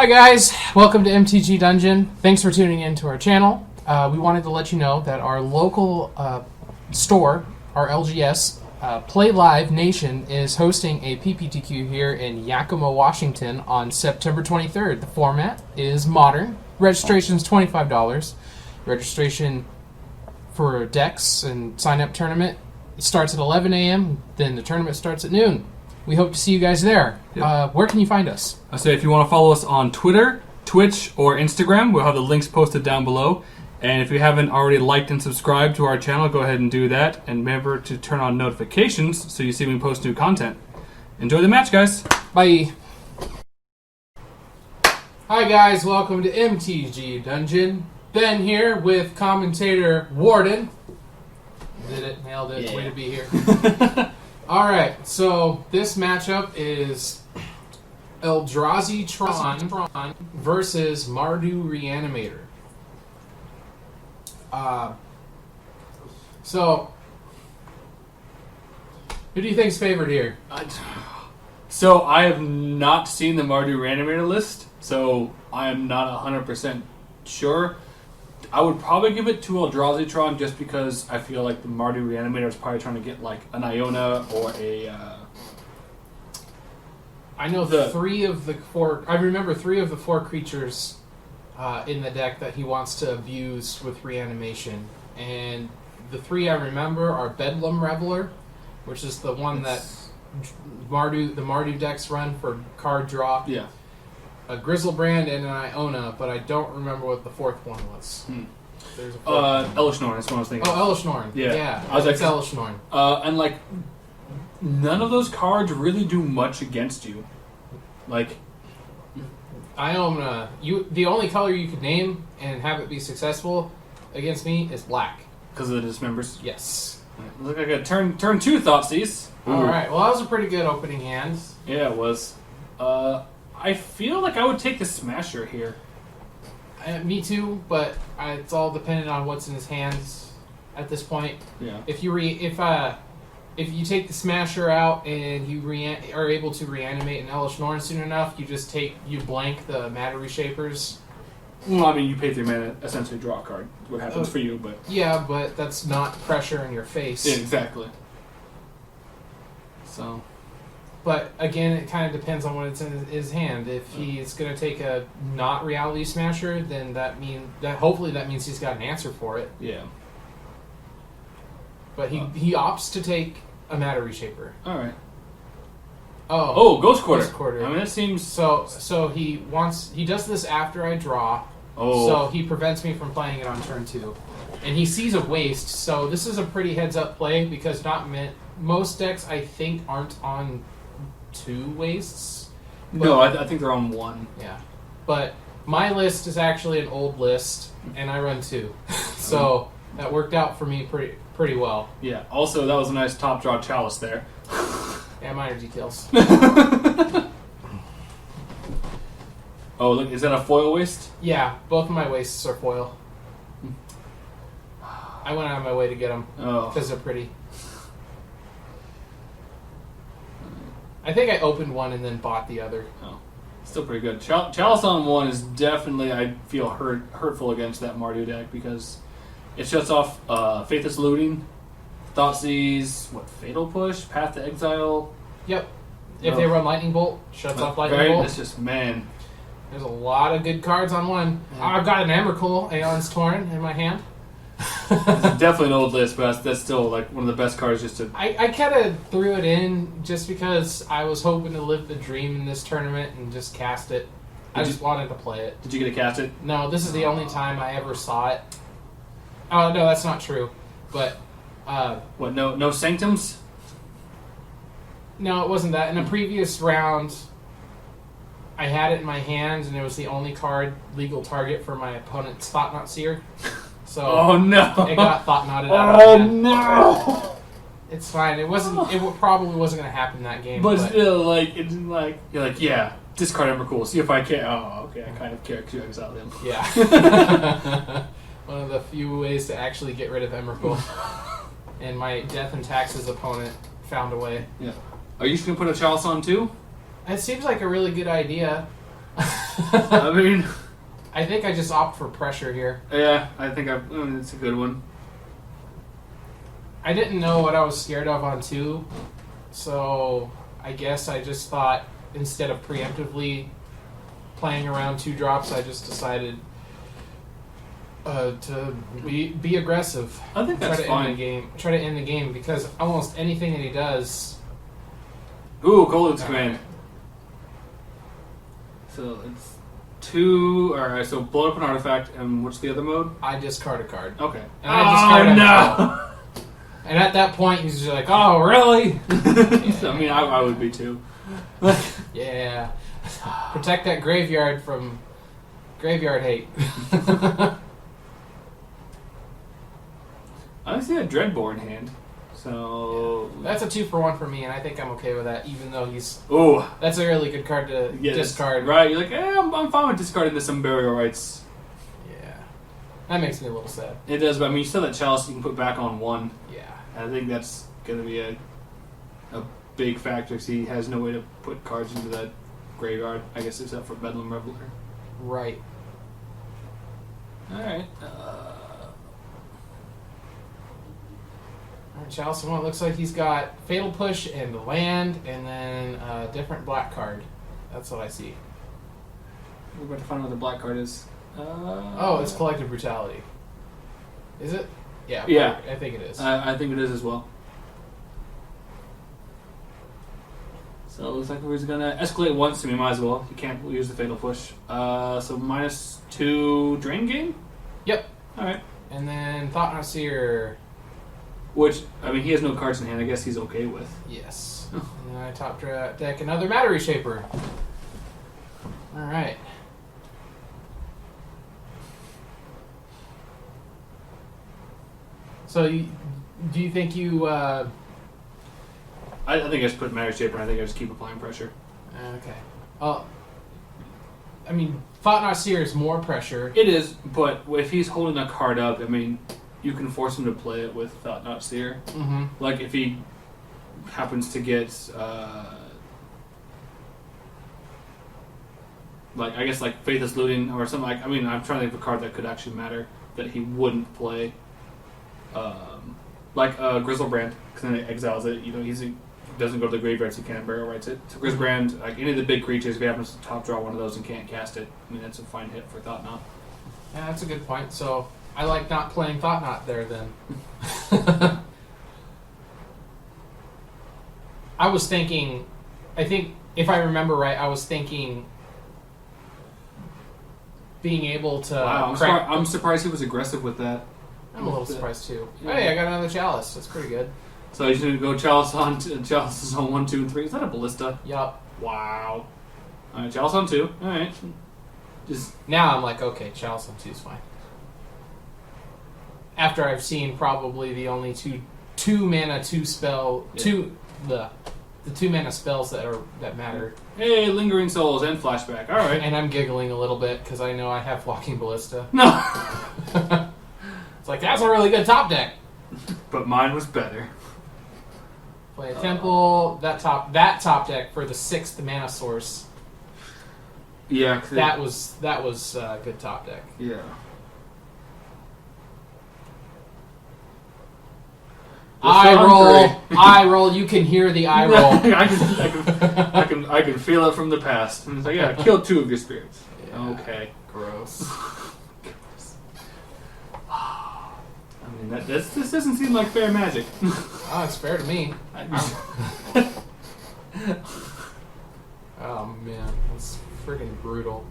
Hi guys, welcome to MTG Dungeon. Thanks for tuning in to our channel. We wanted to let you know that our local store, our LGS, Play Live Nation, is hosting a PPTQ here in Yakima, Washington on September 23rd. The format is modern. Registration is $25. Registration for decks and sign-up tournament starts at 11 a.m., then the tournament starts at noon. We hope to see you guys there. Yep. Where can you find us? I say if you want to follow us on Twitter, Twitch, or Instagram, we'll have the links posted down below. And if you haven't already liked and subscribed to our channel, go ahead and do that. And remember to turn on notifications so you see when we post new content. Enjoy the match, guys. Bye. Hi guys, welcome to MTG Dungeon. Ben here with commentator Warden. Did it, nailed it, yeah. Way to be here. Alright, so this matchup is Eldrazi Tron versus Mardu Reanimator. So, who do you think's favored here? So, I have not seen the Mardu Reanimator list, so I am not 100% sure. I would probably give it to Eldrazi Tron just because I feel like the Mardu Reanimator is probably trying to get like an Iona or a... I know three of the four creatures in the deck that he wants to abuse with reanimation. And the three I remember are Bedlam Reveler, which is the one that the Mardu decks run for card draw. Yeah. A Grizzlebrand and an Iona, but I don't remember what the fourth one was. There's a Elesh Norn, that's what I was thinking. Oh, Elesh Norn. Yeah. I was like, Elesh Norn. And like, none of those cards really do much against you. Like, Iona, the only color you could name and have it be successful against me is black. Because of the dismembers? Yes. Look like a turn 2 Thoughtseize. Alright, well that was a pretty good opening hand. Yeah, it was. I feel like I would take the Smasher here. Me too, but it's all dependent on what's in his hands at this point. Yeah. If you take the Smasher out and you are able to reanimate an Elesh Norn soon enough, you blank the Matter Reshapers. Well, I mean, you pay 3 mana, essentially draw a card. What happens for you, but... Yeah, but that's not pressure in your face. Yeah, exactly. So... But again, it kind of depends on what's in his hand. If he's going to take a not Reality Smasher, then hopefully that means he's got an answer for it. Yeah. But he opts to take a Matter Reshaper. All right. Oh, Ghost Quarter. Ghost Quarter. I mean, it seems so he does this after I draw. Oh. So he prevents me from playing it on turn 2, and he sees a waste. So this is a pretty heads up play because most decks I think aren't on 2 wastes. No, I think they're on 1. Yeah, but my list is actually an old list, and I run 2, so that worked out for me pretty well. Yeah. Also, that was a nice top draw Chalice there. Yeah, minor details. Oh, look, is that a foil waste? Yeah, both of my wastes are foil. I went out of my way to get them because they're pretty. I think I opened one and then bought the other. Oh, still pretty good. Chalice on 1 is definitely, I feel, hurtful against that Mardu deck because it shuts off Faithless Looting, Thoughtseize, Fatal Push, Path to Exile. Yep. If they run Lightning Bolt, shuts off Lightning Bolt. It's just, man. There's a lot of good cards on 1. I've got an Emrakul, Aeon's Torn, in my hand. It's definitely an old list, but that's still like one of the best cards just to... I kind of threw it in just because I was hoping to live the dream in this tournament and just cast it. I just wanted to play it. Did you get to cast it? No, this is the only time I ever saw it. Oh, no, that's not true. But... What, no Sanctums? No, it wasn't that. In a previous round, I had it in my hand, and it was the only legal target for my opponent's Thought-Knot Seer. So oh no! It got Thought-Knotted out. Oh no! It's fine. It probably wasn't going to happen that game. But still, like, it's like you're like, yeah, discard Emrakul. See if I can. Oh, okay. I kind of care because you exiled him. Yeah. One of the few ways to actually get rid of Emrakul. And my Death and Taxes opponent found a way. Yeah. Are you just gonna put a Chalice on too? It seems like a really good idea. I mean, I think I just opt for pressure here. yeah, I think it's a good one. I didn't know what I was scared of on 2, so I guess I just thought instead of preemptively playing around 2 drops, I just decided to be aggressive. I think that's fine. Try to end the game because almost anything that he does. Ooh, Cold's command. So it's 2. Alright, so blow up an artifact, and what's the other mode? I discard a card. Okay. And I discard it. No! And at that point, he's just like, "Oh, really?" I mean, I would be too. Yeah. Protect that graveyard from graveyard hate. I see a Dreadborn hand, so that's a 2-for-1 for me, and I think I'm okay with that. Even though ooh, that's a really good card to discard. Right? You're like, I'm fine with discarding this some burial rights. Yeah, that makes me a little sad. It does, but I mean, you still have that chalice you can put back on 1. Yeah, I think that's going to be a big factor because he has no way to put cards into that graveyard. I guess except for Bedlam Reveler. Right. All right. Alright, Chalice, well, it looks like he's got Fatal Push and land, and then a different black card. That's what I see. We're about to find out what the black card is. Oh, it's Collective Brutality. Is it? Yeah. Yeah. I think it is. I think it is as well. So it looks like we're going to escalate once, so we might as well. You can't use the Fatal Push. So -2 drain game? Yep. Alright. And then Thought Seer. Which, I mean, he has no cards in hand. I guess he's okay with. Yes. And then I top deck another Matter Reshaper. Alright. So, do you think you... I think I just put Matter Shaper and I think I just keep applying pressure. Okay. I mean, Thought Not Seer is more pressure. It is, but if he's holding a card up, I mean, you can force him to play it with Thought Not Seer. Mm-hmm. Like if he happens to get, like I guess like Faithless Looting or something like. I mean, I'm trying to think of a card that could actually matter that he wouldn't play. Like Grizzlebrand, because then it exiles it. You know, he doesn't go to the graveyard, so he can't burial rights it. So Grizzlebrand, like any of the big creatures, if he happens to top draw one of those and can't cast it, I mean that's a fine hit for Thought Knot. Yeah, that's a good point. So I like not playing Thought Knot there then. I was thinking, I think if I remember right, I was thinking being able to. Wow, I'm surprised he was aggressive with that. I'm a little surprised too. Yeah. Hey, I got another Chalice. That's pretty good. So he's gonna go Chalice on Chalice on 1, 2, and 3. Is that a ballista? Yup. Wow. All right, Chalice on 2. All right. Just now I'm like, okay, Chalice on 2 is fine. After I've seen probably the only two mana the 2 mana spells that matter. Hey, Lingering Souls and Flashback. All right. And I'm giggling a little bit because I know I have Walking Ballista. No. It's like that's a really good top deck. But mine was better. Play a Temple. That top deck for the 6th mana source. Yeah. That was a good top deck. Yeah. I roll. You can hear the eye roll. I can feel it from the past. And it's like, yeah, kill 2 of your spirits. Yeah. Okay. Gross. I mean, this doesn't seem like fair magic. Oh, it's fair to me. Oh man, that's freaking brutal.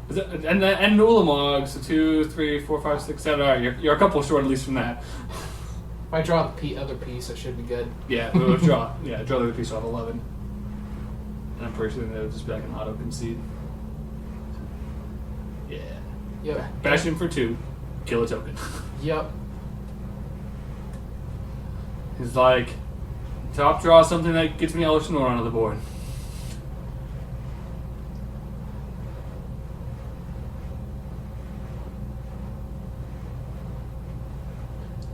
And Ulamog, so 2, 3, 4, 5, 6, 7. All right, you're a couple short at least from that. If I draw the other piece, it should be good. Yeah, we'll draw. Yeah, draw the other piece off 11. And I'm pretty sure that it'll just be like an auto concede. Yeah. Yep. Bash him for 2. Kill a token. Yep. He's like, top draw something that gets me Elvish Nor onto the board.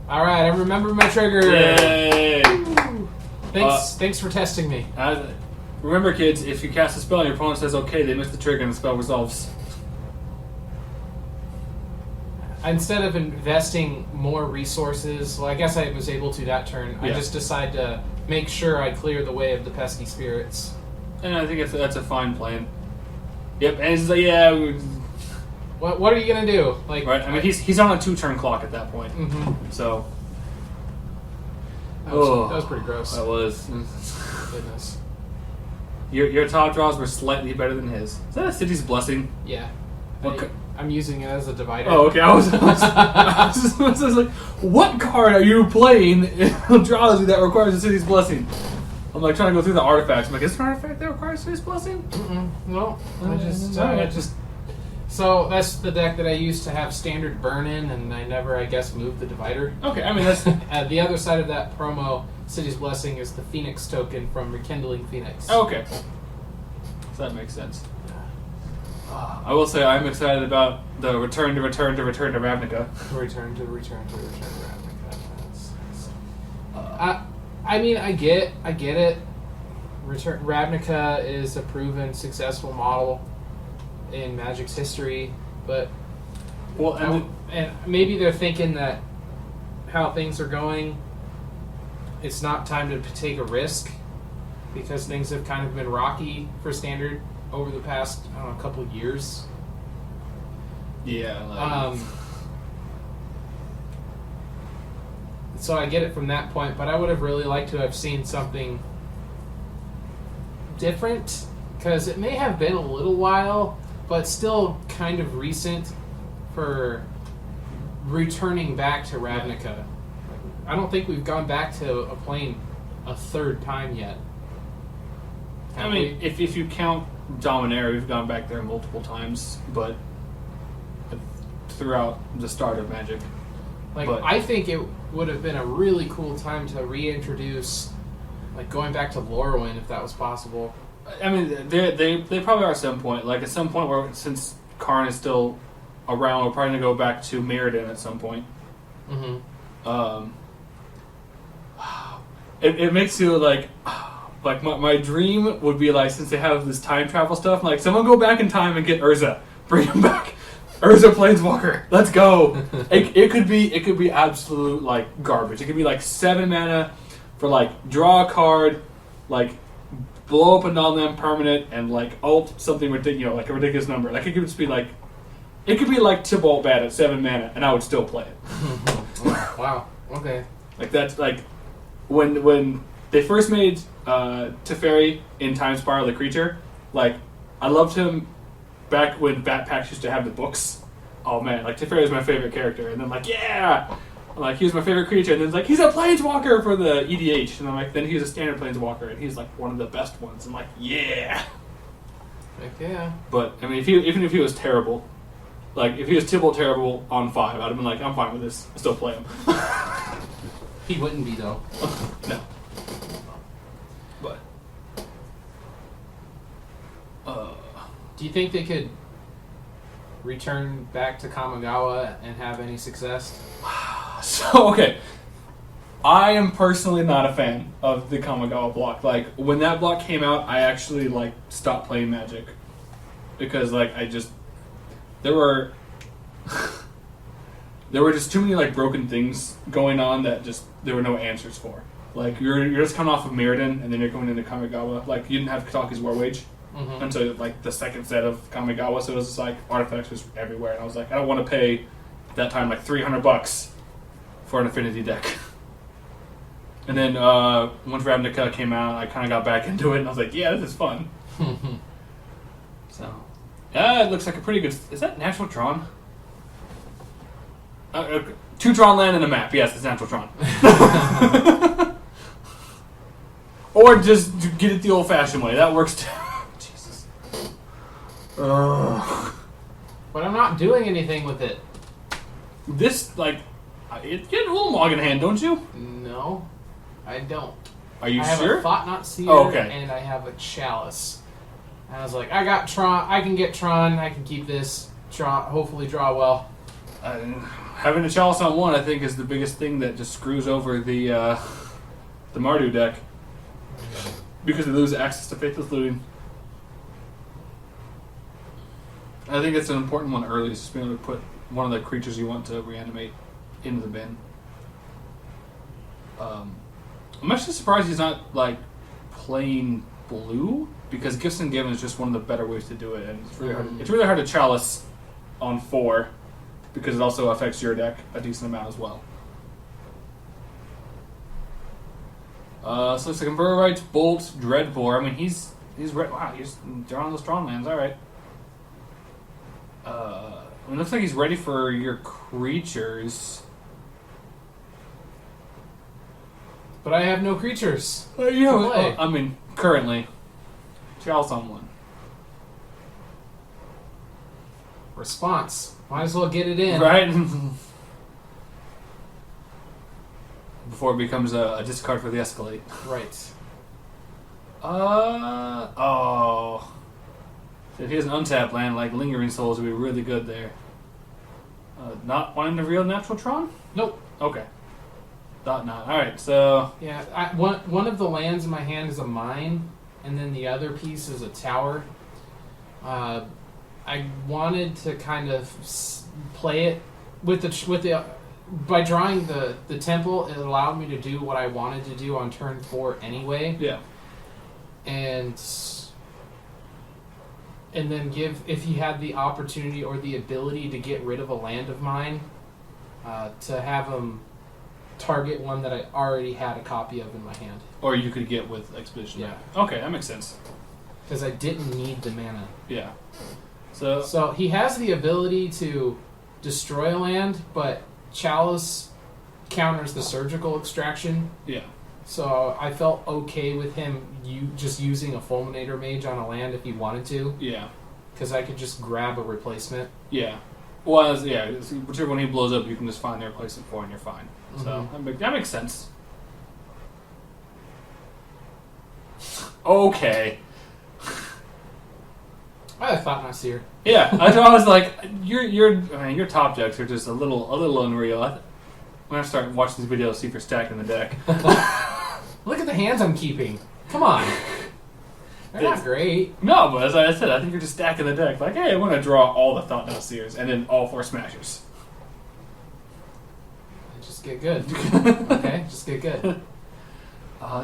All right, I remember my trigger. Yay! Thanks for testing me. Remember, kids, if you cast a spell and your opponent says okay, they miss the trigger and the spell resolves. Instead of investing more resources, well, I guess I was able to that turn. I Yeah. just decided to make sure I clear the way of the pesky spirits. And I think that's a fine plan. Yep, and it's like, yeah, What are you gonna do? Like, right. I mean, he's on a 2-turn clock at that point, so that was pretty gross. that was. Goodness. Your top draws were slightly better than his. Is that a city's blessing? Yeah. Okay. I'm using it as a divider. Oh, okay. I was like, what card are you playing in Eldrazi that requires a city's blessing? I'm like trying to go through the artifacts. I'm like, is there an artifact that requires a city's blessing? No. I just. So that's the deck that I used to have standard burn in, and I never, I guess, moved the divider. Okay, I mean that's. The other side of that promo, City's Blessing, is the Phoenix token from Rekindling Phoenix. Oh, okay. So that makes sense. I will say I'm excited about the return to Ravnica. Return to Ravnica. I mean, I get it. Ravnica is a proven successful model in Magic's history, but and maybe they're thinking that how things are going, it's not time to take a risk because things have kind of been rocky for Standard over the past couple of years. Yeah. So I get it from that point, but I would have really liked to have seen something different because it may have been a little while, but still kind of recent for returning back to Ravnica. I don't think we've gone back to a plane a third time yet. I mean, if you count Dominaria, we've gone back there multiple times, but throughout the start of Magic. I think it would have been a really cool time to reintroduce, like going back to Lorwyn if that was possible. I mean, they probably are at some point. Like at some point where since Karn is still around, we're probably gonna go back to Mirrodin at some point. It makes you like my dream would be like, since they have this time travel stuff, like someone go back in time and get Urza, bring him back. Urza Planeswalker, let's go. It could be absolute like garbage. It could be like 7 mana for like draw a card, like blow up a non-land permanent, and like ult something ridiculous, like a ridiculous number. Like it could just be like, it could be like Tibalt bad at 7 mana, and I would still play it. Wow. Okay. Like that's like when they first made Teferi in Time Spiral the creature. Like I loved him back when Bat Packs used to have the books. Oh man, like Teferi was my favorite character, and then like I'm like, he was my favorite creature, and then it's like, he's a Planeswalker for the EDH, and I'm like, then he's a standard Planeswalker, and he's like one of the best ones. I'm like, yeah. Heck yeah. But I mean, even if he was terrible, like if he was Tibble terrible on 5, I'd have been like, I'm fine with this. I'll still play him. He wouldn't be though. No. But do you think they could return back to Kamigawa and have any success? So, okay. I am personally not a fan of the Kamigawa block. Like, when that block came out, I actually, like, stopped playing Magic. Because, like, there were just too many, like, broken things going on that just, there were no answers for. Like, you're just coming off of Mirrodin, and then you're going into Kamigawa. Like, you didn't have Kataki's War Wage until, like, the second set of Kamigawa, so it was just, like, artifacts was everywhere. And I was like, I don't want to pay, at that time, like, $300 for an Affinity deck. And then once Ravnica came out, I kind of got back into it, and I was like, yeah, this is fun. So, yeah, it looks like a pretty good... Is that Natural Tron? 2 Tron land and a map. Yes, it's Natural Tron. Or just get it the old-fashioned way. That works too. Jesus. But I'm not doing anything with it. This, like... It's getting a little Mog in hand, don't you? No, I don't. Are you I have sure? a Thought Not Seer, and I have a Chalice. And I was like, I got Tron, I can get Tron, I can keep this, hopefully draw well. Having a Chalice on 1, I think, is the biggest thing that just screws over the Mardu deck. because they lose access to faithless looting. I think it's an important one early, is just being able to put one of the creatures you want to reanimate into the bin. I'm actually surprised he's not like plain blue, because Gifts and Given is just one of the better ways to do it, and it's really hard. It's really hard to chalice on 4 because it also affects your deck a decent amount as well. So it's like Converter Rights, Bolt, Dreadbore. I mean, he's wow, he's drawing those strong lands. All right. It looks like he's ready for your creatures. But I have no creatures. Yeah, I mean, currently. Chalice on 1. Response. Might as well get it in. Right? Before it becomes a discard for the Escalate. Right. Oh. So if he has an untapped land, like Lingering Souls would be really good there. Not wanting to real natural Tron? Nope. Okay. Thought not. Alright, so... Yeah, one of the lands in my hand is a mine, and then the other piece is a tower. I wanted to kind of play it with the by drawing the temple. It allowed me to do what I wanted to do on turn 4 anyway. Yeah. And then if he had the opportunity or the ability to get rid of a land of mine, to have him target one that I already had a copy of in my hand. Or you could get with Expedition. Yeah. Okay, that makes sense. Because I didn't need the mana. Yeah. So he has the ability to destroy a land, but Chalice counters the surgical extraction. Yeah. So I felt okay with him just using a Fulminator Mage on a land if he wanted to. Yeah. Because I could just grab a replacement. Yeah. Well, whichever one he blows up, you can just find the replacement for, and you're fine. Mm-hmm. So that makes sense. Okay. I thought not seer. Yeah, I was like, your top decks are just a little unreal. When I start watching these videos, see if you're stacking the deck. Look at the hands I'm keeping. Come on. They're not great. No, but as I said, I think you're just stacking the deck. Like, hey, I want to draw all the Thought Knot Seers and then all 4 Smashers. Just get good. Okay, just get good.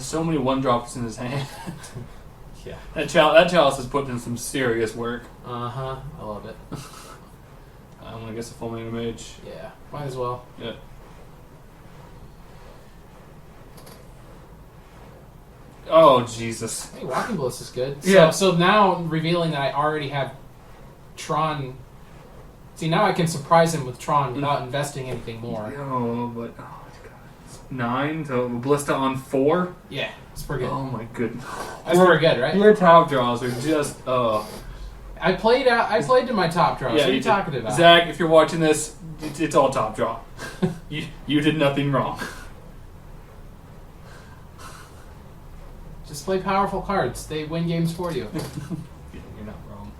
So many 1-drops in his hand. Yeah. That Chalice has put in some serious work. Uh-huh. I love it. I'm going to guess a Fulminator Mage. Yeah, might as well. Yeah. Oh, Jesus. Hey, Walking Bliss is good. Yeah. So now, revealing that I already have Tron... See, now I can surprise him with Tron without investing anything more. Oh, but... Oh, God. 9, so Ballista on 4? Yeah, it's pretty good. Oh, my goodness. That's pretty good, right? Your top draws are just... I played to my top draws. Yeah, what are you talking about? Zach, if you're watching this, it's all top draw. you did nothing wrong. Just play powerful cards. They win games for you. Yeah, you're not wrong.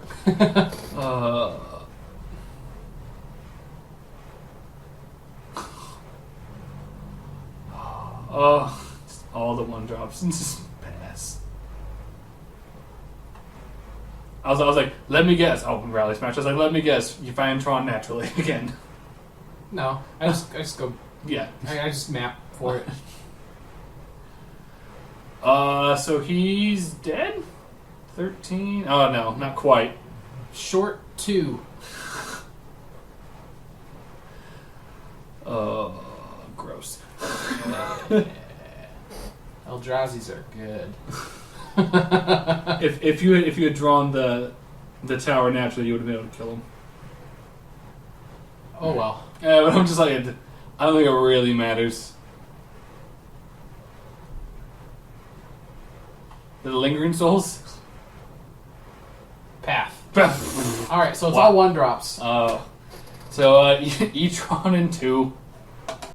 Just all the 1-drops. Just pass. I was like, let me guess. Oh, Rally Smash. I was like, let me guess. You find Tron naturally again. No, I just go. Yeah. I just map for it. So he's dead? 13? Oh, no, not quite. Short 2. Gross. Eldrazi's are good. If you had drawn the tower naturally, you would have been able to kill him. Oh well. Yeah, but I'm just like, I don't think it really matters. The Lingering Souls? Path. Wow. Alright, so it's all 1-drops. So E-Tron in 2.